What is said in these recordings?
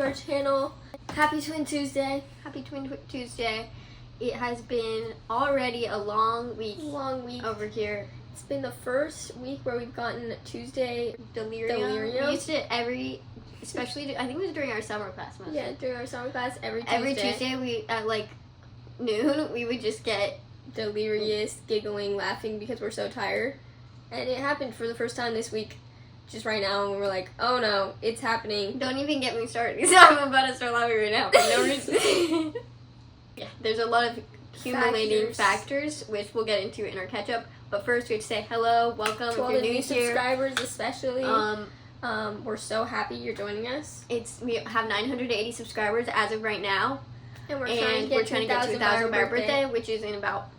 our channel. Happy Twin Tuesday. Happy Twin Tuesday. It has been already a long week over here. It's been the first week where we've gotten Tuesday delirium. We used it especially, I think it was during our summer class mostly. Yeah, during our summer class, every Tuesday. Every Tuesday, we, at like noon, we would just get delirious, giggling, laughing because we're so tired. And it happened for the first time this week, just right now, and we're like, oh no, it's happening. Don't even get me started, because I'm about to start laughing right now for no reason. Yeah, there's a lot of accumulating factors, which we'll get into in our catch-up. But first, we have to say hello, welcome, to all if the you're new new here. subscribers especially. We're so happy you're joining us. We have 980 subscribers as of right now. And we're trying to get to 1,000 by our birthday, which is in about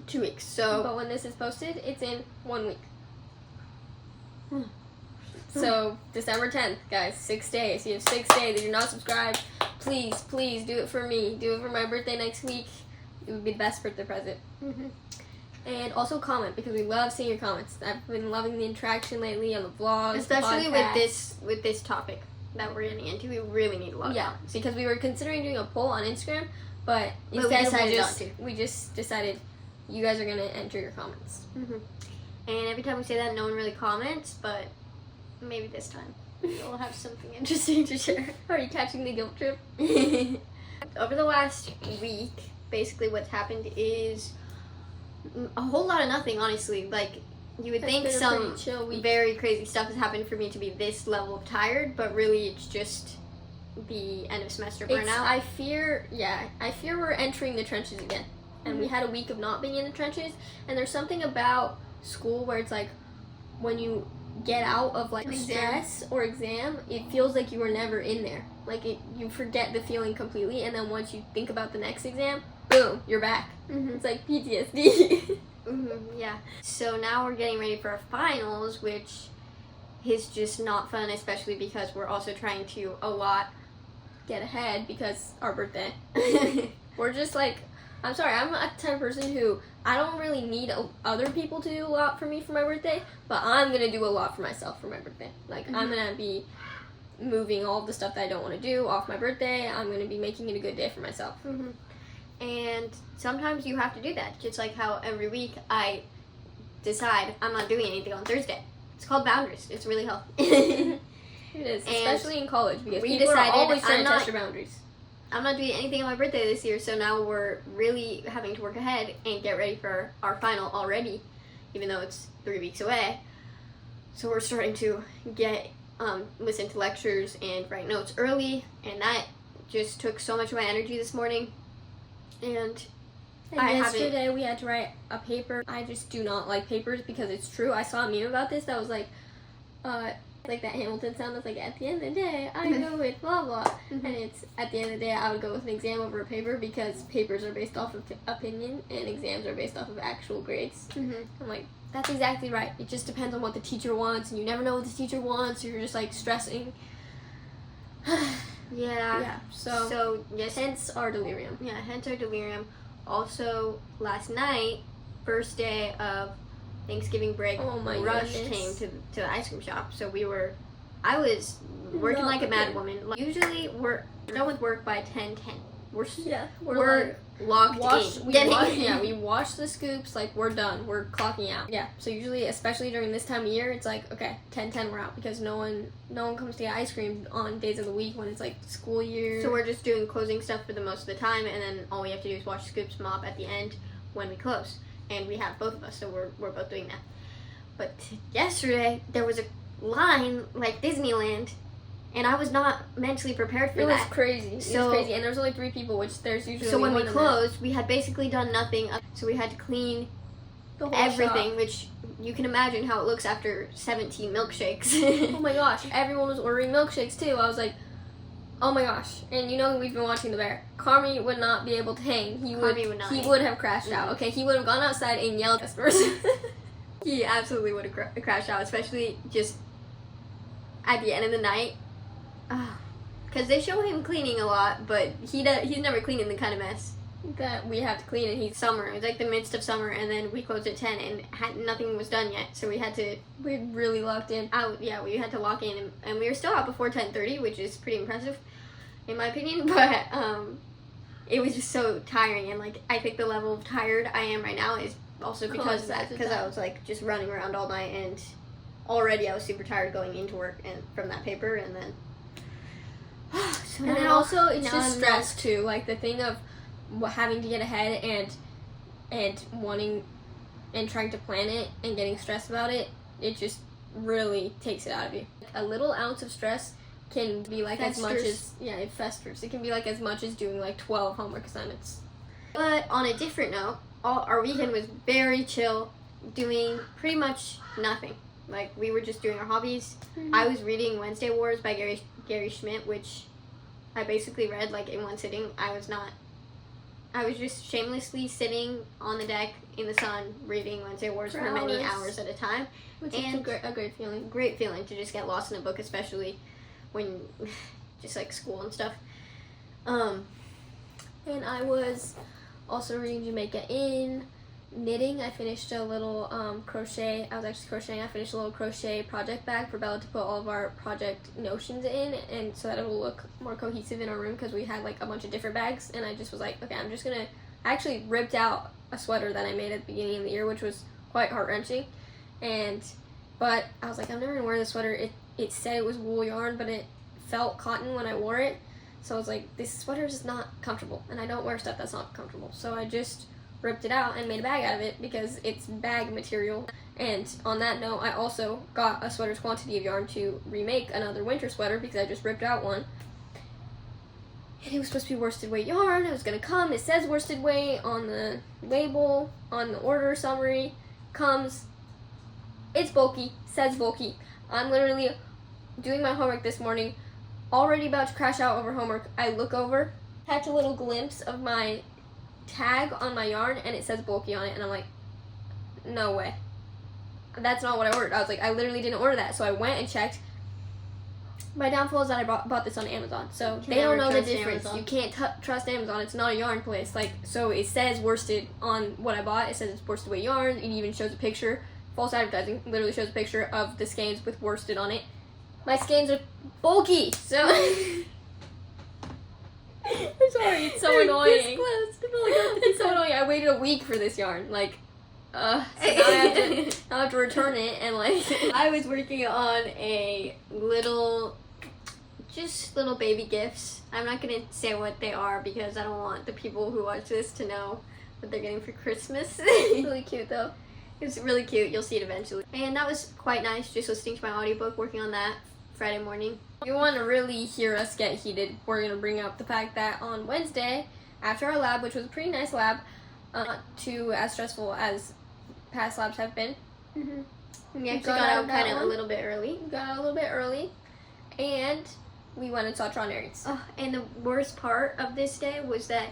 2 weeks. So, but when this is posted, it's in 1 week. So, December 10th, guys, 6 days. You have 6 days. If you're not subscribed, please do it for me. Do it for my birthday next week. It would be the best birthday present. And also comment, because we love seeing your comments. I've been loving the interaction lately on the vlogs, especially with this topic that we're getting into. We really need a lot of comments. Because we were considering doing a poll on Instagram, but we just decided you guys are going to enter your comments. And every time we say that, no one really comments, but maybe this time we'll have something interesting to share. Are you catching the guilt trip? Over the last week, basically what's happened is a whole lot of nothing, honestly. Like, you would think some very crazy stuff has happened for me to be this level of tired, but really it's just the end of semester burnout. I fear we're entering the trenches again. And we had a week of not being in the trenches, and there's something about school where it's like, when you get out of like stress or exam, it feels like you were never in there. Like, you forget the feeling completely, and then once you think about the next exam, boom, you're back. It's like PTSD. Yeah. So now we're getting ready for our finals, which is just not fun, especially because we're also trying to get ahead because our birthday. We're just like, I'm sorry, I'm a type of person who, I don't really need other people to do a lot for me for my birthday, but I'm going to do a lot for myself for my birthday. Like, I'm going to be moving all the stuff that I don't want to do off my birthday. I'm going to be making it a good day for myself. And sometimes you have to do that. Just like how every week I decide I'm not doing anything on Thursday. It's called boundaries. It's really healthy. It is, especially in college, because people are always trying to test your boundaries. I'm not doing anything on my birthday this year, so now we're really having to work ahead and get ready for our final already, even though it's 3 weeks away. So we're starting to listen to lectures and write notes early, and that just took so much of my energy this morning. And yesterday we had to write a paper. I just do not like papers, because it's true. I saw a meme about this that was like that Hamilton sound. That's like, at the end of the day, I go with blah blah. And it's, at the end of the day, I would go with an exam over a paper, because papers are based off of opinion and exams are based off of actual grades. I'm like, that's exactly right. It just depends on what the teacher wants, and you never know what the teacher wants, so you're just like stressing. Yeah. So yes, hence our delirium. Yeah, hence our delirium. Also, last night, first day of Thanksgiving break, Rush came to the ice cream shop. So I was working like a mad woman. Like, usually we're done with work by 10:10. We're locked in. We wash the scoops, like, we're done. We're clocking out. Yeah. So usually, especially during this time of year, it's like, okay, 10:10 we're out, because no one comes to get ice cream on days of the week when it's like school year. So we're just doing closing stuff for the most of the time, and then all we have to do is wash scoops, mop at the end when we close. And we have both of us, so we're both doing that. But yesterday there was a line like Disneyland, and I was not mentally prepared for that. It was crazy. It was crazy, and there was only 3 people, which there's usually. So when we closed, we had basically done nothing. So we had to clean everything, which you can imagine how it looks after 17 milkshakes. Oh my gosh! Everyone was ordering milkshakes too. I was like, oh my gosh! And you know, we've been watching The Bear. Carmi would not be able to hang. He would have crashed out. Okay, he would have gone outside and yelled at us. He absolutely would have crashed out, especially just at the end of the night. Because they show him cleaning a lot, but he's never cleaning the kind of mess that we have to clean, and he's summer. It was like the midst of summer, and then we closed at 10, and nothing was done yet, so we really locked in. We had to lock in, and we were still out before 10:30, which is pretty impressive. in my opinion, but it was just so tiring, and like I think the level of tired I am right now is also because of that, because I was like just running around all night, and already I was super tired going into work and from that paper, and then so and then also it's just stress too, like the thing of having to get ahead and wanting and trying to plan it and getting stressed about it. It just really takes it out of you. A little ounce of stress can be like as much as it festers. It can be like as much as doing like 12 homework assignments. But on a different note, our weekend was very chill, doing pretty much nothing. Like we were just doing our hobbies. Mm-hmm. I was reading Wednesday Wars by Gary Schmidt, which I basically read like in one sitting. I was just shamelessly sitting on the deck in the sun reading Wednesday Wars for many hours at a time. Which is a great feeling. Great feeling to just get lost in a book, especially when just like school and stuff. And I was also reading Jamaica Inn, knitting. I finished a little crochet. I was actually crocheting. I finished a little crochet project bag for Bella to put all of our project notions in, and so that it will look more cohesive in our room, because we had like a bunch of different bags, and I just was like, okay, I actually ripped out a sweater that I made at the beginning of the year, which was quite heart-wrenching, but I was like, I'm never gonna wear this sweater. It said it was wool yarn, but it felt cotton when I wore it, so I was like, this sweater is just not comfortable, and I don't wear stuff that's not comfortable, so I just ripped it out and made a bag out of it because it's bag material. And on that note, I also got a sweater's quantity of yarn to remake another winter sweater because I just ripped out one. And it was supposed to be worsted weight yarn. It was going to come. It says worsted weight on the label, on the order summary. Comes. It's bulky. Says bulky. I'm literally doing my homework this morning, already about to crash out over homework. I look over, catch a little glimpse of my tag on my yarn, and it says bulky on it, and I'm like, no way. That's not what I ordered. I was like, I literally didn't order that. So I went and checked. My downfall is that I bought this on Amazon, so they don't know the difference. Amazon. You can't trust Amazon. It's not a yarn place. Like, so it says worsted on what I bought. It says it's worsted weight yarn. It even shows a picture. False advertising. Literally shows a picture of the skeins with worsted on it. My skeins are bulky, so I'm sorry. It's so annoying. It's so annoying. I waited a week for this yarn. Like, so now I have to return it, and like I was working on a little baby gifts. I'm not gonna say what they are because I don't want the people who watch this to know what they're getting for Christmas. It's really cute though. It's really cute. You'll see it eventually. And that was quite nice, just listening to my audiobook, working on that Friday morning. If you want to really hear us get heated, we're going to bring up the fact that on Wednesday, after our lab, which was a pretty nice lab, not too as stressful as past labs have been. Mm-hmm. We actually got out kind of a little bit early. Got out a little bit early, and we went and saw Tron Aries. Oh, and the worst part of this day was that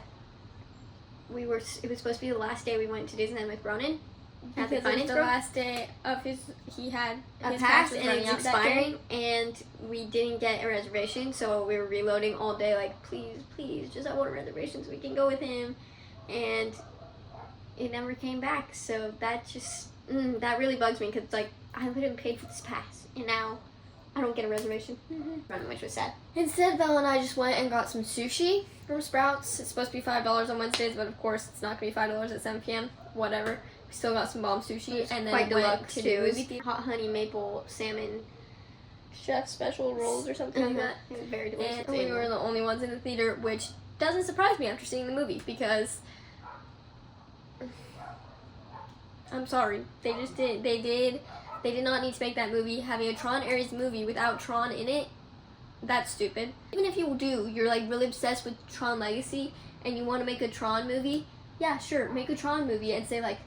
it was supposed to be the last day we went to Disneyland with Ronan. Because it was the last day of his pass, and it was expiring, and we didn't get a reservation, so we were reloading all day, like, please, just I want a reservation so we can go with him, and it never came back, so that just, that really bugs me, because, like, I literally paid for this pass, and now I don't get a reservation, which was sad. Instead, Belle and I just went and got some sushi from Sprouts. It's supposed to be $5 on Wednesdays, but of course, it's not going to be $5 at 7 p.m., whatever. Still got some bomb sushi, and then quite deluxe to too. It was hot honey maple salmon chef special rolls or something like that. It was very delicious. And we were the only ones in the theater, which doesn't surprise me after seeing the movie, because I'm sorry, they did not need to make that movie. Having a Tron Aries movie without Tron in it, that's stupid. Even if you do, you're like really obsessed with Tron Legacy and you want to make a Tron movie, yeah, sure, make a Tron movie and say like,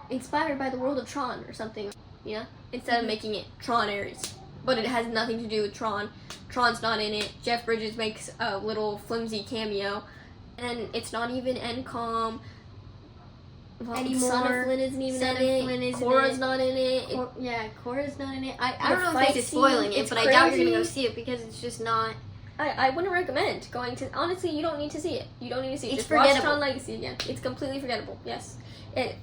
inspired by the world of Tron or something, you know? Instead of making it Tron Aries. But it has nothing to do with Tron. Tron's not in it. Jeff Bridges makes a little flimsy cameo. And it's not even NCOM. Anymore. Son of Flynn isn't even in it. Cora's not in it. Cora's not in it. I don't know if this is spoiling it, but I doubt you're going to go see it because it's just not... I wouldn't recommend going to... Honestly, you don't need to see it. You don't need to see it. It's just forgettable. Watch Tron Legacy again. It's completely forgettable, yes.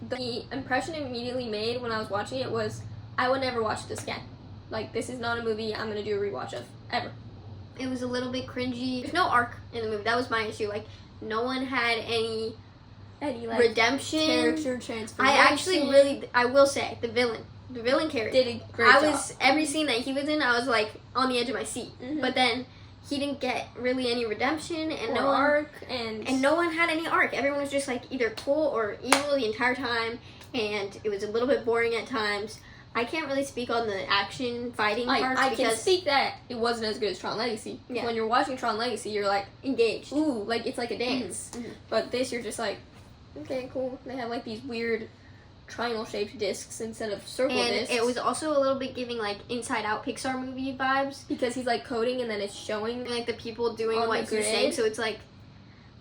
The impression it immediately made when I was watching it was, I would never watch this again. Like, this is not a movie I'm going to do a rewatch of, ever. It was a little bit cringy. There's no arc in the movie. That was my issue. Like, no one had any like, redemption. Character transformation. I will say, the villain character. Did a great job. Every scene that he was in, I was like on the edge of my seat. Mm-hmm. But then he didn't get really any redemption and no arc, and no one had any arc. Everyone was just like either cool or evil the entire time, and it was a little bit boring at times. I can't really speak on the action fighting parts. I can speak that it wasn't as good as Tron Legacy. Yeah. When you're watching Tron Legacy, you're like engaged. Ooh, like it's like a dance. Mm-hmm. But this, you're just like, okay, cool. They have like these weird triangle-shaped discs instead of circle discs. And it was also a little bit giving like Inside Out Pixar movie vibes because he's like coding and then it's showing and, like the people doing on what he's saying. So it's like,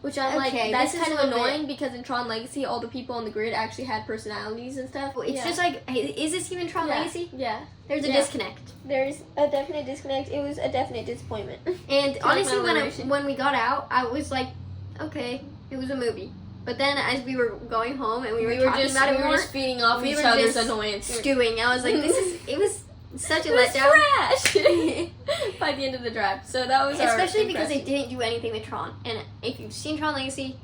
which I'm okay, like, that's kind of annoying because in Tron Legacy, all the people on the grid actually had personalities and stuff. It's just like, hey, is this even Tron Legacy? Yeah. There's a disconnect. There's a definite disconnect. It was a definite disappointment. And honestly, when we got out, I was like, okay, it was a movie. But then as we were going home and we were talking about it more, we were just feeding off each other's annoyance. Stewing. I was like, it was such a letdown. Trash by the end of the drive. So that was especially because they didn't do anything with Tron. And if you've seen Tron Legacy,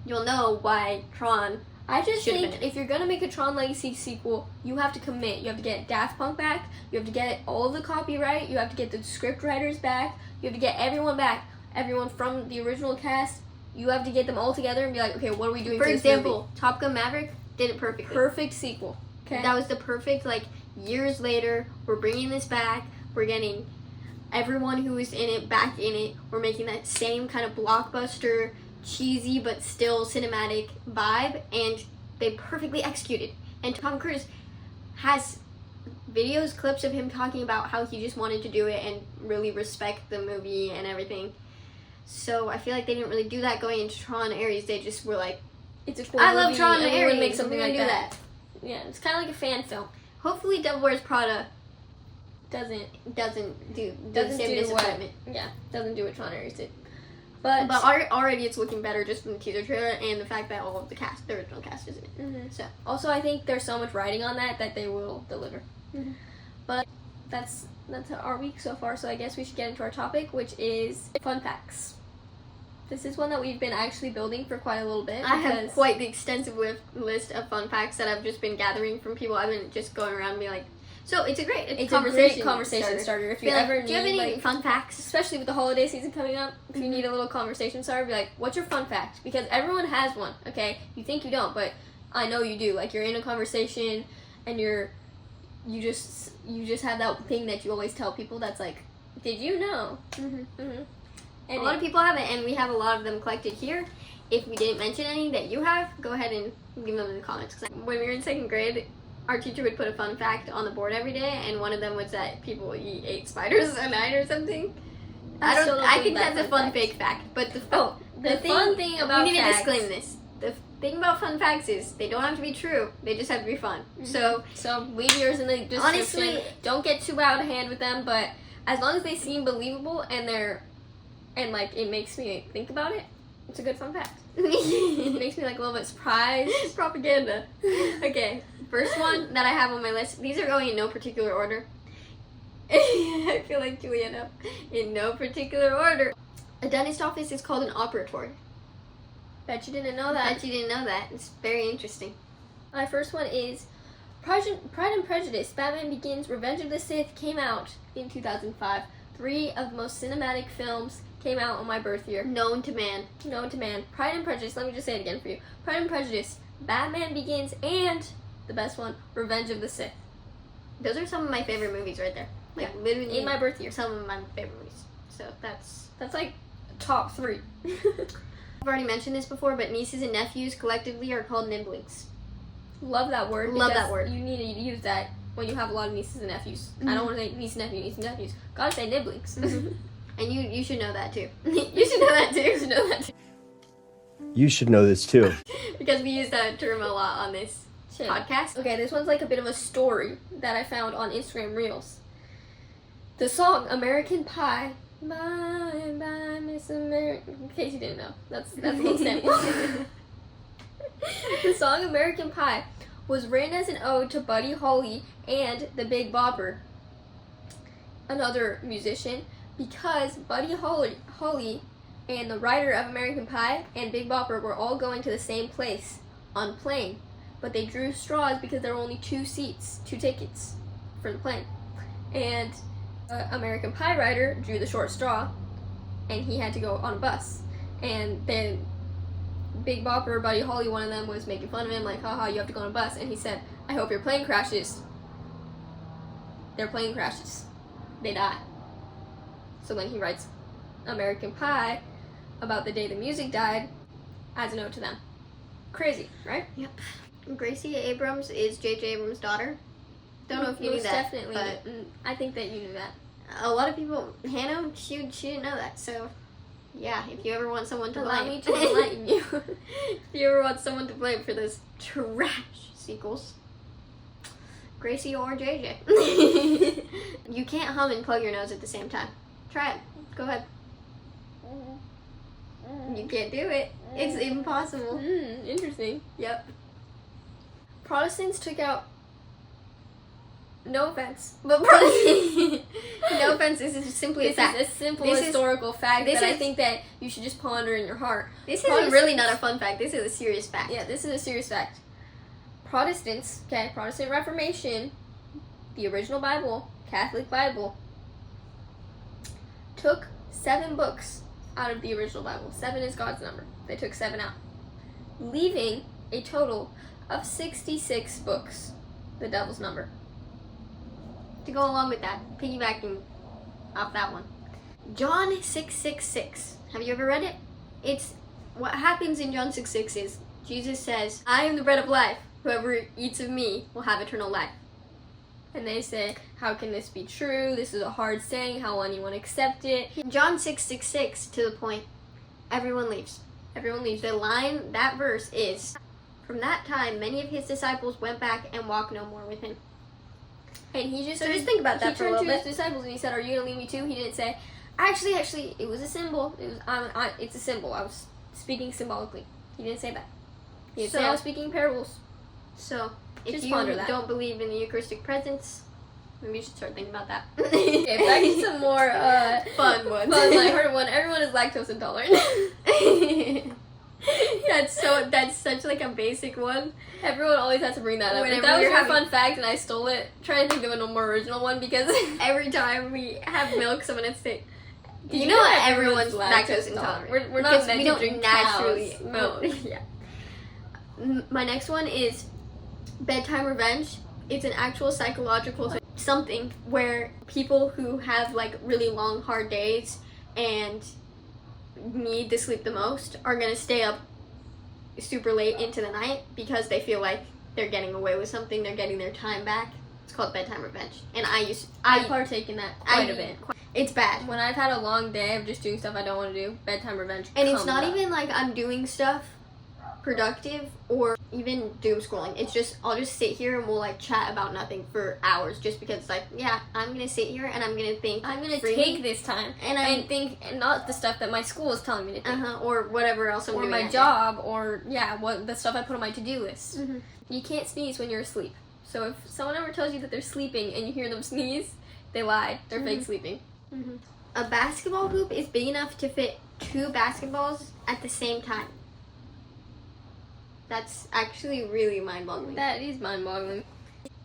you'll know why Tron. I just think if you're gonna make a Tron Legacy sequel, you have to commit. You have to get Daft Punk back. You have to get all of the copyright. You have to get the script writers back. You have to get everyone back. Everyone from the original cast. You have to get them all together and be like, okay, what are we doing for this example, movie? Top Gun Maverick did it perfectly. Perfect sequel. Okay. That was the perfect, like, years later, we're bringing this back. We're getting everyone who was in it back in it. We're making that same kind of blockbuster, cheesy but still cinematic vibe. And they perfectly executed. And Tom Cruise has videos, clips of him talking about how he just wanted to do it and really respect the movie and everything. So I feel like they didn't really do that going into Tron Ares. They just were like, it's a cool I movie, love Tron and Ares. Make something like that. Yeah, it's kind of like a fan film. Hopefully, Devil Wears Prada doesn't do what doesn't do what Tron Ares did. But already it's looking better just from the teaser trailer and the fact that all of the original cast is in it. Mm-hmm. So also I think there's so much writing on that they will deliver. Mm-hmm. But that's our week so far. So I guess we should get into our topic, which is fun facts. This is one that we've been actually building for quite a little bit. I have quite the extensive list of fun facts that I've just been gathering from people. I've been just going around and being like, so it's a great conversation starter. If you ever do you have any fun facts? Especially with the holiday season coming up, if you need a little conversation starter, be like, what's your fun fact? Because everyone has one, okay? You think you don't, but I know you do. Like, you're in a conversation and you just have that thing that you always tell people that's like, did you know? Mm-hmm. Mm-hmm. And a lot of people have it, and we have a lot of them collected here. If we didn't mention any that you have, go ahead and leave them in the comments. Because when we were in second grade, our teacher would put a fun fact on the board every day, and one of them was that people eat 8 spiders a night or something. I think that's a fun fake fact. But the fun thing about we need to disclaim this. The thing about fun facts is they don't have to be true. They just have to be fun. Mm-hmm. So leave yours in the description. Honestly, don't get too out of hand with them, but as long as they seem believable and like it makes me think about it, it's a good fun fact. It makes me like a little bit surprised. Propaganda. Okay, first one that I have on my list. These are going in no particular order. I feel like Juliana. In no particular order. A dentist office is called an operatory. Bet you didn't know that. Bet you didn't know that. It's very interesting. My first one is Pride and Prejudice, Batman Begins, Revenge of the Sith came out in 2005. 3 of the most cinematic films came out on my birth year. Known to man. Pride and Prejudice, let me just say it again for you. Pride and Prejudice, Batman Begins, and the best one, Revenge of the Sith. Those are some of my favorite movies right there. Like, literally in my birth year. Some of my favorite movies. So that's like top 3. I've already mentioned this before, but nieces and nephews collectively are called nibblings. Love that word. Love that word. You need to use that when you have a lot of nieces and nephews. Mm-hmm. I don't want to say niece and nephews. Gotta say nibblings. Mm-hmm. And you should know that too. You should know that too. You should know this too. Because we use that term a lot on this podcast. Okay, this one's like a bit of a story that I found on Instagram Reels. The song American Pie. Bye, bye, Miss America. In case you didn't know. That's a little sample. The song American Pie was written as an ode to Buddy Holly and the Big Bopper, another musician, because Buddy Holly and the writer of American Pie and Big Bopper were all going to the same place on plane, but they drew straws because there were only 2 tickets for the plane. And American Pie writer drew the short straw, and he had to go on a bus. And then Big Bopper, Buddy Holly, one of them was making fun of him, like, haha, you have to go on a bus. And he said, I hope your plane crashes. Their plane crashes. They die. So then he writes American Pie about the day the music died as a note to them. Crazy, right? Yep. Gracie Abrams is J.J. Abrams' daughter. Don't know if you knew that. Definitely. But I think that you knew that. a lot of people, Hannah, she didn't know that. So, yeah, if you ever want someone to Allow blame. me to enlighten you. If you ever want someone to blame for those trash sequels, Gracie or JJ. You can't hum and plug your nose at the same time. Try it. Go ahead. You can't do it. It's impossible. Interesting. Yep. Protestants took out. No offense, But no offense, this is simply a this fact. is a simple This is- historical fact this that I is- think that you should just ponder in your heart. This is really not a fun fact. This is a serious fact. Yeah, this is a serious fact. Protestant Reformation, the original Bible, Catholic Bible, took 7 books out of the original Bible. 7 is God's number. They took 7 out, leaving a total of 66 books, the devil's number. To go along with that, piggybacking off that one, John 6:66. Have you ever read it? It's what happens in John 6:6 is Jesus says, "I am the bread of life. Whoever eats of me will have eternal life." And they say, how can this be true? This is a hard saying. How will anyone accept it? John 6:66 to the point, everyone leaves. Everyone leaves. The line, that verse is, "From that time, many of his disciples went back and walked no more with him." And he just So just think about that for a little He turned to bit. his disciples and he said, "Are you gonna leave me too?" He didn't say, "Actually, it was a symbol. It was, it's a symbol. I was speaking symbolically." He didn't say that. He didn't say So- I was speaking parables. So, if Just you ponder that. don't believe in the Eucharistic presence, maybe you should start thinking about that. Okay, back to some more fun ones. fun, lighthearted one. Everyone is lactose intolerant. That's such like a basic one. Everyone always has to bring that up. Whenever If that was you're your having- fun fact and I stole it, try to think of a more original one because Every time we have milk, someone has to say, Did you you know know what? that Everyone's everyone's lactose lactose intolerant. intolerant? We're not Because meant we to don't drink naturally cow's milk. milk. Yeah. My next one is bedtime revenge. It's an actual psychological something where people who have like really long, hard days and need to sleep the most are gonna stay up super late into the night because they feel like they're getting away with something. They're getting their time back. It's called bedtime revenge, and I partake in that quite a bit. It's bad. When I've had a long day of just doing stuff I don't want to do, bedtime revenge. And it's comes not up. even like I'm doing stuff productive or even doom scrolling. It's just I'll just sit here and we'll like chat about nothing for hours just because it's like, yeah, I'm gonna sit here and I'm gonna think I'm gonna freely. take this time and and think, and not the stuff that my school is telling me to think, or whatever else I'm or doing my that day. job, or what the stuff I put on my to-do list. Mhm. You can't sneeze when you're asleep. So if someone ever tells you that they're sleeping and you hear them sneeze, they lie. They're fake sleeping. Mhm. A basketball hoop is big enough to fit 2 basketballs at the same time. That's actually really mind-boggling. That is mind-boggling.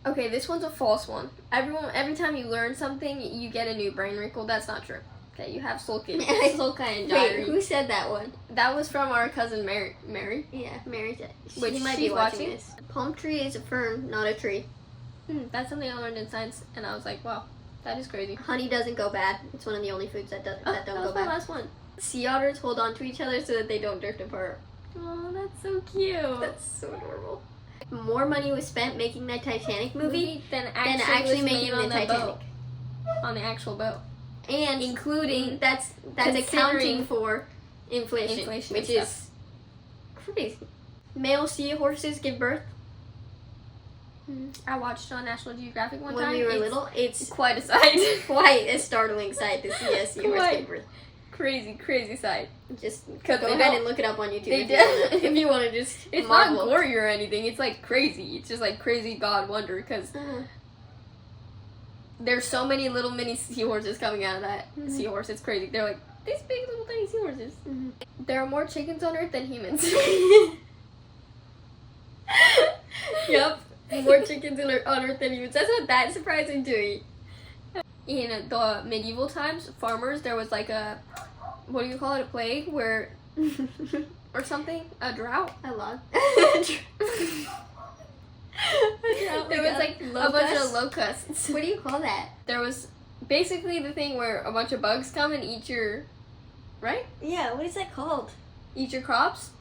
Okay, this one's a false one. Every time you learn something, you get a new brain wrinkle. That's not true. Okay, you have sulca and Wait, diary. who said that one? That was from our cousin Mary. Yeah, Mary said. Which She might be she's watching watching. this. Palm tree is a fern, not a tree. That's something I learned in science, and I was like, wow, that is crazy. Honey doesn't go bad. It's one of the only foods that don't That go was my bad. last one. Sea otters hold on to each other so that they don't drift apart. Oh, that's so cute. That's so adorable. More money was spent making the Titanic movie than than actually, actually was making made on the Titanic. boat. On the actual boat. And Including that's considering accounting for inflation inflation which and is crazy. Male seahorses give birth I watched on National Geographic one when time. we were It's little. It's quite a sight. quite a startling sight to see a seahorse Quite. give birth. crazy sight. Just go 'Cause they ahead don't- and look it up on YouTube they if you want to just It's marvel. not gory or anything. It's like crazy. It's just like crazy God wonder because there's so many little mini seahorses coming out of that seahorse. It's crazy. They're like these big little tiny seahorses. There are more chickens on Earth than humans. Yep, more chickens on Earth than humans. That's not that surprising to me. In the medieval times, farmers, there was like a, what do you call it, a plague where, or something, a drought. I love. There was like a bunch of locusts. What do you call that? There was basically the thing where a bunch of bugs come and eat your, right? Yeah, what is that called? Eat your crops.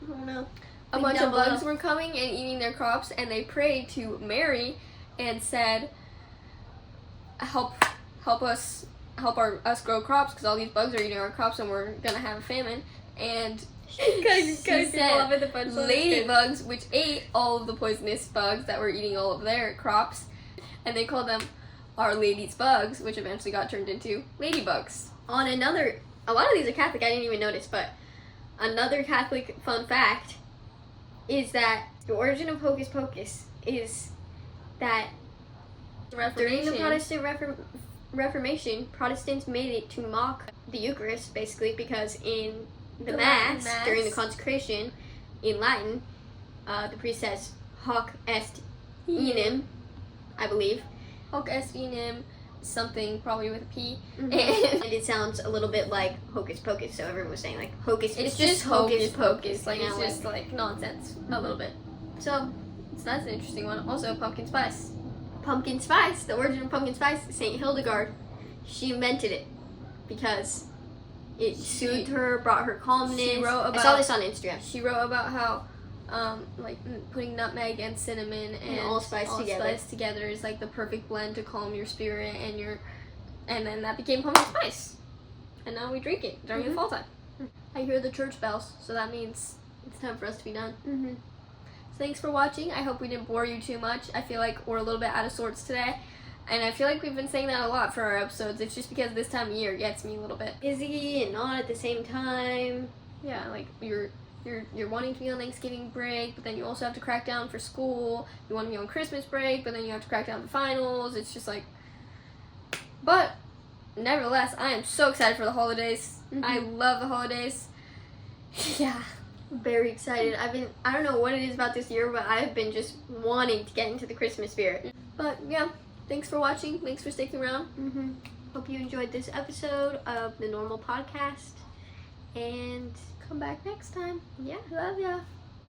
I don't know. A bunch of bugs were coming and eating their crops, and they prayed to Mary and said, help us grow crops, because all these bugs are eating our crops and we're gonna have a famine. And she said ladybugs, which ate all of the poisonous bugs that were eating all of their crops, and they called them Our Lady's bugs, which eventually got turned into ladybugs. A lot of these are Catholic, I didn't even notice, but another Catholic fun fact is that the origin of Hocus Pocus is that during the Protestant Reformation, Protestants made it to mock the Eucharist, basically, because in the Mass, during the consecration, in Latin, the priest says, Hoc est enim, I believe. Hoc est enim, something probably with a P. And it sounds a little bit like Hocus Pocus, so everyone was saying, like, Hocus, it's just Hocus Pocus. Like, it's just, like, nonsense, a little bit. So that's an interesting one. Also, pumpkin spice. Pumpkin spice, the origin of pumpkin spice, St. Hildegard, she invented it because it soothed her, brought her calmness. I saw this on Instagram. She wrote about how, like, putting nutmeg and cinnamon and allspice together is like the perfect blend to calm your spirit and then that became pumpkin spice. And now we drink it during the fall time. I hear the church bells, so that means it's time for us to be done. So thanks for watching. I hope we didn't bore you too much. I feel like we're a little bit out of sorts today. And I feel like we've been saying that a lot for our episodes. It's just because this time of year gets me a little bit busy and not at the same time. Yeah, like you're wanting to be on Thanksgiving break, but then you also have to crack down for school. You want to be on Christmas break, but then you have to crack down for finals. It's just like, but nevertheless, I am so excited for the holidays. I love the holidays. Yeah. Very excited. I don't know what it is about this year, but I've been just wanting to get into the Christmas spirit. But yeah, thanks for watching. Thanks for sticking around. Hope you enjoyed this episode of the Normal Podcast. And come back next time. Yeah, love ya.